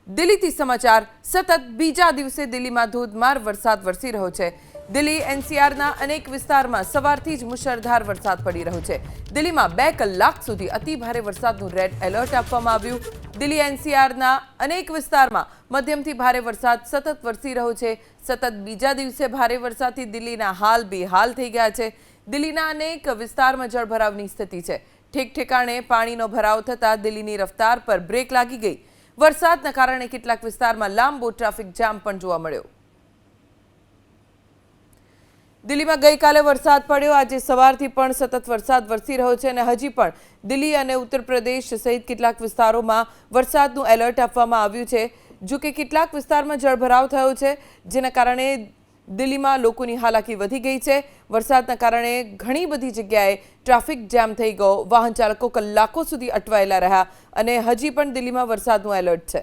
દિલ્હીથી સમાચાર સતત બીજા દિવસે દિલ્હીમાં ધોધમાર વરસાદ વરસી રહ્યો છે। દિલ્હી એનસીઆરના અનેક વિસ્તારમાં સવારથી જ મુશળધાર વરસાદ પડી રહ્યો છે। દિલ્હીમાં 2 કલાક સુધી અતિ ભારે વરસાદનું રેડ એલર્ટ આપવામાં આવ્યું। દિલ્હી એનસીઆરના અનેક વિસ્તારમાં મધ્યમથી ભારે વરસાદ સતત વરસી રહ્યો છે। સતત બીજા દિવસે ભારે વરસાદથી દિલ્હીના હાલ બેહાલ થઈ ગયા છે। દિલ્હીના અનેક વિસ્તારમાં જળભરાવની સ્થિતિ છે। ઠેક ઠેકાણે પાણીનો ભરાવ થતાં દિલ્હીની રફતાર પર બ્રેક લાગી ગઈ। વરસાદના કારણે કેટલાક વિસ્તારમાં લાંબો ટ્રાફિક જામ પણ જોવા મળ્યો। દિલ્હીમાં ગઈકાલે વરસાદ પડ્યો। આજે સવારથી પણ સતત વરસાદ વરસી રહ્યો છે અને હજી પણ દિલ્હી અને ઉત્તર પ્રદેશ સહિત કેટલાક વિસ્તારોમાં વરસાદનું એલર્ટ આપવામાં આવ્યું છે। જો કે કેટલાક વિસ્તારમાં જળભરાવ થયો છે, જેના કારણે દિલ્હીમાં લોકોની હાલાકી વધી ગઈ છે। વરસાદના કારણે ઘણી બધી જગ્યાએ ટ્રાફિક જામ થઈ ગયો। વાહન ચાલકો કલાકો સુધી અટવાયેલા રહ્યા અને હજી પણ દિલ્હીમાં વરસાદનું એલર્ટ છે।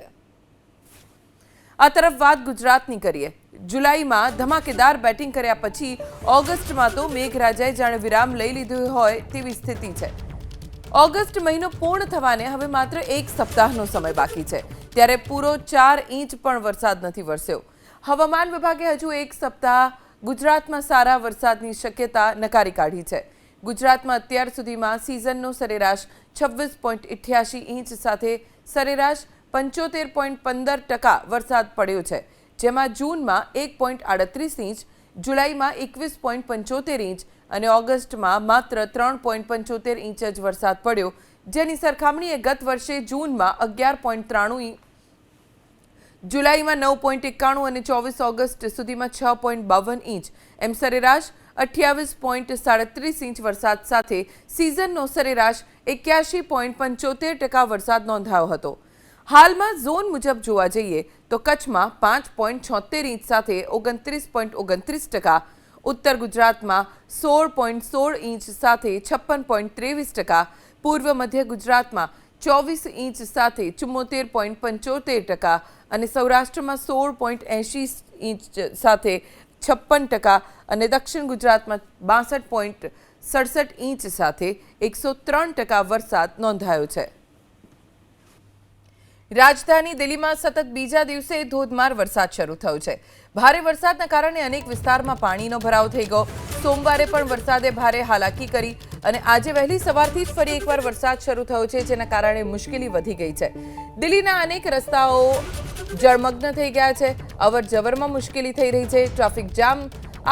આ તરફ વાત ગુજરાતની કરીએ। જુલાઈમાં ધમાકેદાર બેટિંગ કર્યા પછી ઓગસ્ટમાં તો મેઘરાજાએ જાણે વિરામ લઈ લીધો હોય તેવી સ્થિતિ છે। ઓગસ્ટ મહિનો પૂર્ણ થવાને હવે માત્ર 1 સપ્તાહનો સમય બાકી છે, ત્યારે પૂરો 4 ઇંચ પણ વરસાદ નથી વરસ્યો। હવામાન વિભાગે હજુ 1 સપ્તાહ ગુજરાતમાં સારા વરસાદની શક્યતા નકારી કાઢી છે। ગુજરાતમાં અત્યાર સુધીમાં સિઝનનો સરેરાશ 26.88 ઇંચ સાથે સરેરાશ 75.15% વરસાદ પડ્યો છે, જેમાં જૂનમાં 1.38 ઇંચ, જુલાઈમાં 21.75 ઇંચ અને ઓગસ્ટમાં માત્ર 3.75 ઇંચ જ વરસાદ પડ્યો, જેની સરખામણીએ ગત વર્ષે જૂનમાં 11.93 ઇંચ, જુલાઈમાં 9.91 અને 24 ઓગસ્ટ સુધીમાં 6.52 ઇંચ એમ સરેરાશ 28.37 ઇંચ વરસાદ સાથે સિઝનનો સરેરાશ 81.75% વરસાદ નોંધાયો હતો। હાલમાં ઝોન મુજબ જોવા જઈએ તો કચ્છમાં 5.76 ઇંચ સાથે 29.29%, ઉત્તર ગુજરાતમાં 16.16 ઇંચ સાથે 56.23%, પૂર્વ મધ્ય ગુજરાતમાં 24 ઇંચ સાથે 74.75% અને સૌરાષ્ટ્રમાં 16.80 ઇંચ સાથે 56% અને દક્ષિણ ગુજરાતમાં 62.67 ઇંચ સાથે 103% વરસાદ નોંધાયો છે। રાજધાની દિલ્હીમાં સતત બીજા દિવસે ધોધમાર વરસાદ શરૂ થયો છે। ભારે વરસાદના કારણે અનેક વિસ્તારમાં પાણીનો ભરાવ થઈ ગયો। સોમવારે પણ વરસાદે ભારે હાલાકી કરી અને આજે વહેલી સવારથી જ ફરી એકવાર વરસાદ શરૂ થયો છે, જેના કારણે મુશ્કેલી વધી ગઈ છે। દિલ્હીના અનેક રસ્તાઓ જળમગ્ન થઈ ગયા છે। અવર જવરમાં મુશ્કેલી થઈ રહી છે। ટ્રાફિક જામ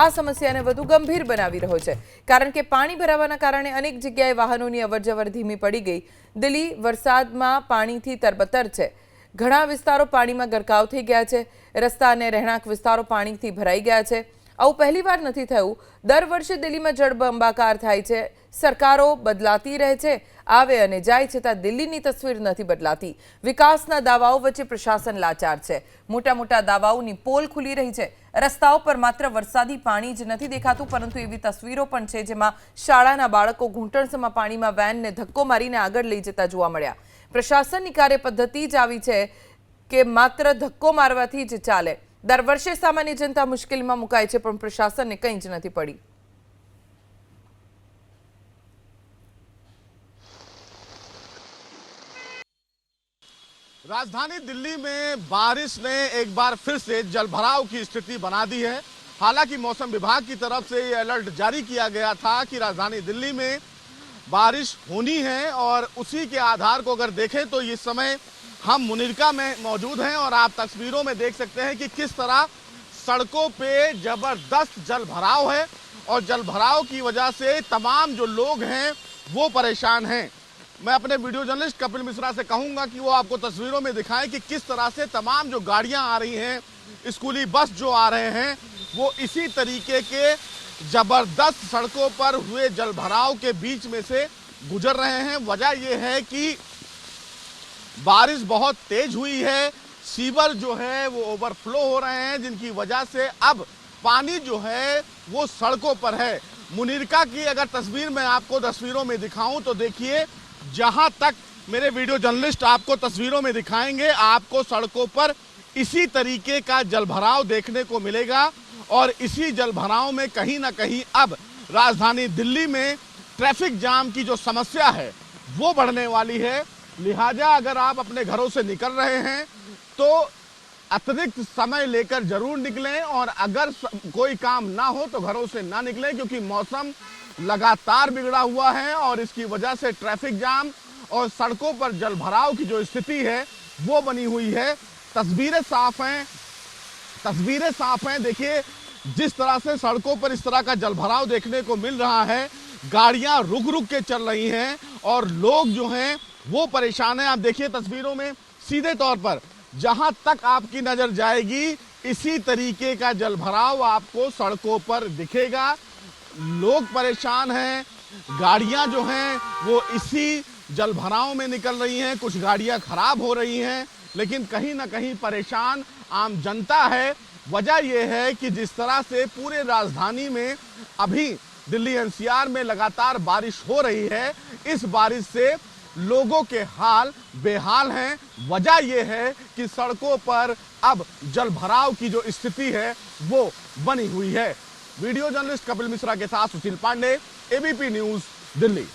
આ સમસ્યાને વધુ ગંભીર બનાવી રહ્યો છે, કારણ કે પાણી ભરાવાના કારણે અનેક જગ્યાએ વાહનોની અવરજવર ધીમી પડી ગઈ। દિલ્હી વરસાદમાં પાણીથી તરબતર છે। ઘણા વિસ્તારો પાણીમાં ગરકાવ થઈ ગયા છે। રસ્તા અને રહેણાંક વિસ્તારો પાણીથી ભરાઈ ગયા છે। આવું પહેલીવાર નથી થયું। દર વર્ષે દિલ્હીમાં જળબંબાકાર થાય છે। સરકારો બદલાતી રહે છે, આવે અને જાય, છતાં દિલ્હીની તસવીર નથી બદલાતી। વિકાસના દાવાઓ વચ્ચે પ્રશાસન લાચાર છે। મોટા મોટા દાવાઓની પોલ ખુલી રહી છે। રસ્તાઓ પર માત્ર વરસાદી પાણી જ નથી દેખાતું, પરંતુ એવી તસવીરો પણ છે જેમાં શાળાના બાળકો ઘૂંટણસમાં પાણીમાં વેનને ધક્કો મારીને આગળ લઈ જતા જોવા મળ્યા। પ્રશાસનની કાર્યપદ્ધતિ જ આવી છે કે માત્ર ધક્કો મારવાથી જ ચાલે। દર વર્ષે સામાન્ય જનતા મુશ્કેલીમાં મુકાય છે, પણ પ્રશાસનને કંઈ જ નથી પડી। राजधानी दिल्ली में बारिश ने एक बार फिर से जलभराव की स्थिति बना दी है। हालांकि मौसम विभाग की तरफ से ये अलर्ट जारी किया गया था कि राजधानी दिल्ली में बारिश होनी है और उसी के आधार को अगर देखें तो इस समय हम मुनिरका में मौजूद हैं और आप तस्वीरों में देख सकते हैं कि किस तरह सड़कों पे जबरदस्त जलभराव है और जलभराव की वजह से तमाम जो लोग हैं वो परेशान हैं। मैं अपने वीडियो जर्नलिस्ट कपिल मिश्रा से कहूंगा कि वो आपको तस्वीरों में दिखाएं कि किस तरह से तमाम जो गाड़ियां आ रही हैं, स्कूली बस जो आ रहे हैं, वो इसी तरीके के जबरदस्त सड़कों पर हुए जलभराव के बीच में से गुजर रहे हैं। वजह ये है कि बारिश बहुत तेज हुई है, सीवर जो है वो ओवरफ्लो हो रहे हैं, जिनकी वजह से अब पानी जो है वो सड़कों पर है। मुनिरका की अगर तस्वीर मैं आपको तस्वीरों में दिखाऊं तो देखिए, जहां तक मेरे वीडियो जर्नलिस्ट आपको तस्वीरों में दिखाएंगे, आपको सड़कों पर इसी तरीके का जलभराव देखने को मिलेगा और इसी जलभराव में कहीं ना कहीं अब राजधानी दिल्ली में ट्रैफिक जाम की जो समस्या है वो बढ़ने वाली है। लिहाजा अगर आप अपने घरों से निकल रहे हैं तो अतिरिक्त समय लेकर जरूर निकलें और अगर कोई काम ना हो तो घरों से ना निकलें, क्योंकि मौसम लगातार बिगड़ा हुआ है और इसकी वजह से ट्रैफिक जाम और सड़कों पर जलभराव की जो स्थिति है वो बनी हुई है। तस्वीरें साफ हैं। देखिए जिस तरह से सड़कों पर इस तरह का जलभराव देखने को मिल रहा है, गाड़ियां रुक रुक के चल रही हैं और लोग जो हैं वो परेशान हैं। आप देखिए तस्वीरों में सीधे तौर पर जहां तक आपकी नजर जाएगी इसी तरीके का जलभराव आपको सड़कों पर दिखेगा। लोग परेशान हैं, गाड़ियां जो हैं वो इसी जलभराव में निकल रही हैं, कुछ गाड़ियां खराब हो रही हैं, लेकिन कहीं ना कहीं परेशान आम जनता है। वजह यह है कि जिस तरह से पूरे राजधानी में अभी दिल्ली एनसीआर में लगातार बारिश हो रही है, इस बारिश से लोगों के हाल बेहाल हैं। वजह यह है कि सड़कों पर अब जलभराव की जो स्थिति है वो बनी हुई है। वीडियो जर्नलिस्ट कपिल मिश्रा के साथ सुशील पांडे, एबीपी न्यूज, दिल्ली।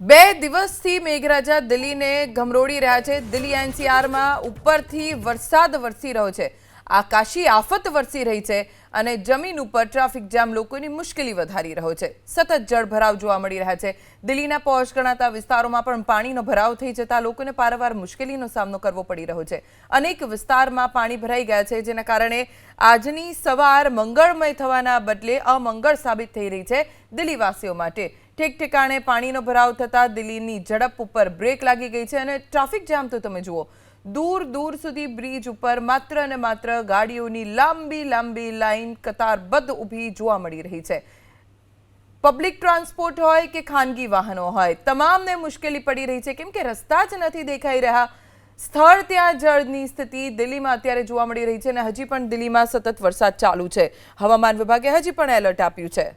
2 દિવસથી મેઘરાજા દિલ્હીને ગમરોડી રહ્યા છે। દિલ્હી એનસીઆરમાં ઉપરથી વરસાદ વરસી રહ્યો છે, આકાશી આફત વરસી રહી છે અને જમીન ઉપર ટ્રાફિક જામ લોકોની મુશ્કેલી વધારી રહ્યો છે। સતત જળભરાવ જોવા મળી રહ્યા છે। દિલ્હીના પોશ ગણાતા વિસ્તારોમાં પણ પાણીનો ભરાવ થઈ જતા લોકોને પારાવાર મુશ્કેલીનો સામનો કરવો પડી રહ્યો છે। અનેક વિસ્તારમાં પાણી ભરાઈ ગયા છે, જેના કારણે આજની સવાર મંગળમય થવાના બદલે અમંગળ સાબિત થઈ રહી છે દિલ્હીવાસીઓ માટે। ઠેક ઠેકાણે પાણીનો ભરાવ થતા દિલ્હીની ઝડપ ઉપર બ્રેક લાગી ગઈ છે અને ટ્રાફિક જામ તો તમે જુઓ, दूर दूर सुधी ब्रिज पर मात्र ने मात्र गाड़ीओनी लांबी लांबी लाइन कतारबद्ध ऊभी जोवा मळी रही है। पब्लिक ट्रांसपोर्ट होय के खानगी वाहनों होय, तमामने मुश्केली पड़ी रही है, केम के रस्ता ज नथी देखाई रह्या। स्थळ त्यां जळनी स्थिति दिल्हीमां अत्यारे जोवा मळी रही है। हजी पण दिल्हीमां सतत वरसाद चालू है। हवामान विभागे हजी पण एलर्ट आप्युं छे।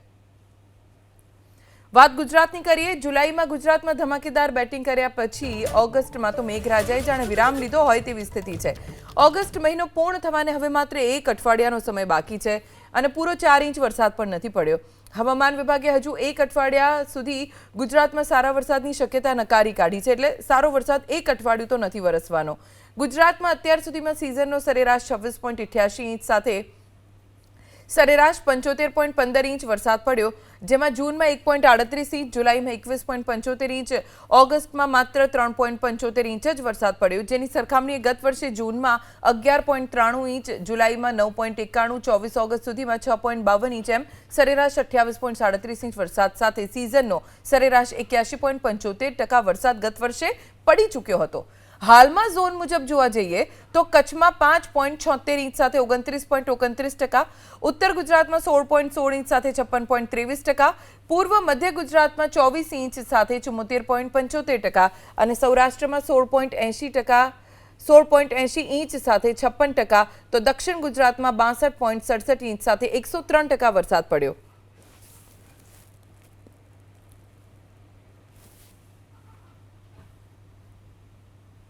વાત ગુજરાતની કરીએ। જુલાઈમાં ગુજરાતમાં ધમાકેદાર બેટિંગ કર્યા પછી ઓગસ્ટમાં તો મેઘરાજાએ જાણે વિરામ લીધો હોય તેવી સ્થિતિ છે। ઓગસ્ટ મહિનો પૂર્ણ થવાને હવે માત્ર 1 અઠવાડિયાનો સમય બાકી છે અને પૂરો 4 ઇંચ વરસાદ પણ નથી પડ્યો। હવામાન વિભાગે હજુ 1 અઠવાડિયા સુધી ગુજરાતમાં સારા વરસાદની શક્યતા નકારી કાઢી છે, એટલે સારો વરસાદ 1 અઠવાડિયું તો નથી વરસવાનો। ગુજરાતમાં અત્યાર સુધીમાં સિઝનનો સરેરાશ 26.88 ઇંચ સાથે સરેરાશ 75.15 ઇંચ વરસાદ પડ્યો, જેમાં જૂનમાં 1.38 ઇંચ, जुलाई में 21.75 इंच, ऑगस्टમાં માત્ર 3.75 इंच જ વરસાદ પડ્યો, જેની સરખામણીએ ગત વર્ષે જૂનમાં 11.93 इंच, जुलाईમાં 9.91, 24 ઓગસ્ટ સુધીમાં 6.52 इंच એમ સરેરાશ 28.37 इंच વરસાદ સાથે સિઝનનો સરેરાશ 81.75% વરસાદ ગત વર્ષે પડી ચૂક્યો હતો। હાલમાં ઝોન મુજબ જોવા જઈએ તો કચ્છમાં 5.76 इंच સાથે 29.29%, ઉત્તર ગુજરાતમાં 16.16 इंच સાથે 56.23%, પૂર્વ મધ્ય ગુજરાતમાં 24 इंच સાથે 74.75% અને સૌરાષ્ટ્રમાં 16.80 इंच સાથે 56%, તો દક્ષિણ ગુજરાતમાં 62.67 इंच સાથે 103% વરસાદ પડ્યો।